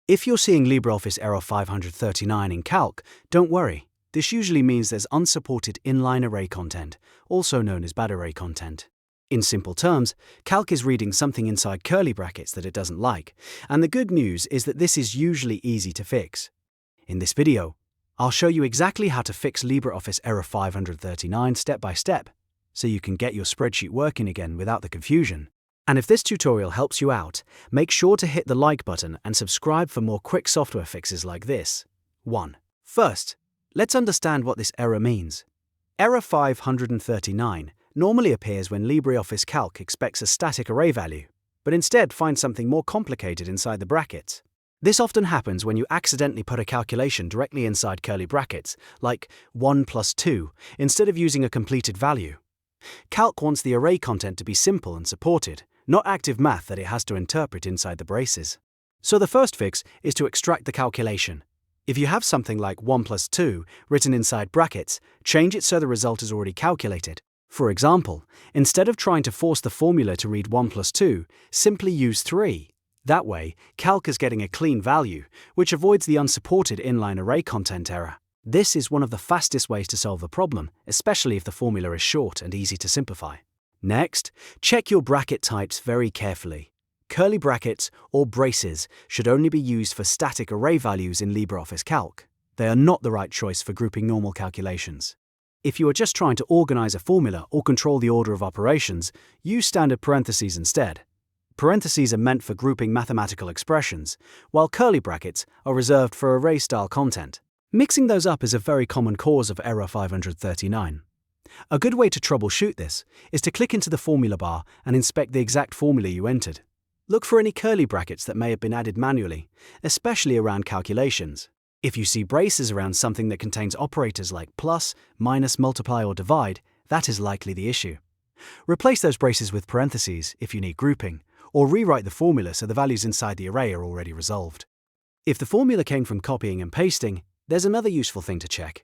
If you're seeing LibreOffice error 539 in Calc, don't worry. This usually means there's unsupported inline array content, also known as BadArrayContent. In simple terms, Calc is reading something inside curly brackets that it doesn't like, and the good news is that this is usually easy to fix. In this video, I'll show you exactly how to fix LibreOffice error 539 step by step, so you can get your spreadsheet working again without the confusion. And if this tutorial helps you out, make sure to hit the like button and subscribe for more quick software fixes like this. 1. First, let's understand what this error means. Error 539 normally appears when LibreOffice Calc expects a static array value, but instead finds something more complicated inside the brackets. This often happens when you accidentally put a calculation directly inside curly brackets, like 1 plus 2, instead of using a completed value. Calc wants the array content to be simple and supported, not active math that it has to interpret inside the braces. So the first fix is to extract the calculation. If you have something like 1 plus 2 written inside brackets, change it so the result is already calculated. For example, instead of trying to force the formula to read 1 plus 2, simply use 3. That way, Calc is getting a clean value, which avoids the unsupported inline array content error. This is one of the fastest ways to solve the problem, especially if the formula is short and easy to simplify. Next, check your bracket types very carefully. Curly brackets or braces should only be used for static array values in LibreOffice Calc. They are not the right choice for grouping normal calculations. If you are just trying to organize a formula or control the order of operations, use standard parentheses instead. Parentheses are meant for grouping mathematical expressions, while curly brackets are reserved for array-style content. Mixing those up is a very common cause of error 539. A good way to troubleshoot this is to click into the formula bar and inspect the exact formula you entered. Look for any curly brackets that may have been added manually, especially around calculations. If you see braces around something that contains operators like plus, minus, multiply, or divide, that is likely the issue. Replace those braces with parentheses if you need grouping, or rewrite the formula so the values inside the array are already resolved. If the formula came from copying and pasting, there's another useful thing to check.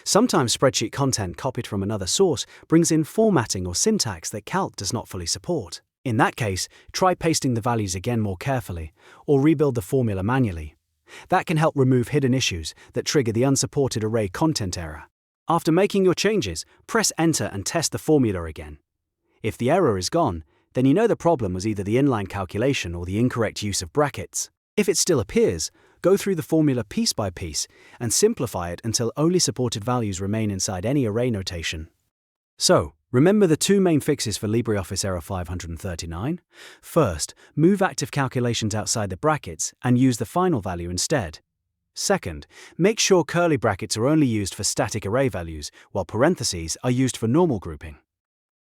Sometimes spreadsheet content copied from another source brings in formatting or syntax that Calc does not fully support. In that case, try pasting the values again more carefully, or rebuild the formula manually. That can help remove hidden issues that trigger the unsupported array content error. After making your changes, press Enter and test the formula again. If the error is gone, then you know the problem was either the inline calculation or the incorrect use of brackets. If it still appears, go through the formula piece by piece and simplify it until only supported values remain inside any array notation. So, remember the two main fixes for LibreOffice error 539? First, move active calculations outside the brackets and use the final value instead. Second, make sure curly brackets are only used for static array values, while parentheses are used for normal grouping.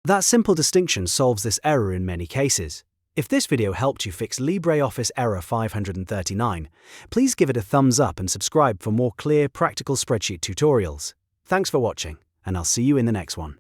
That simple distinction solves this error in many cases. If this video helped you fix LibreOffice error 539, please give it a thumbs up and subscribe for more clear, practical spreadsheet tutorials. Thanks for watching, and I'll see you in the next one.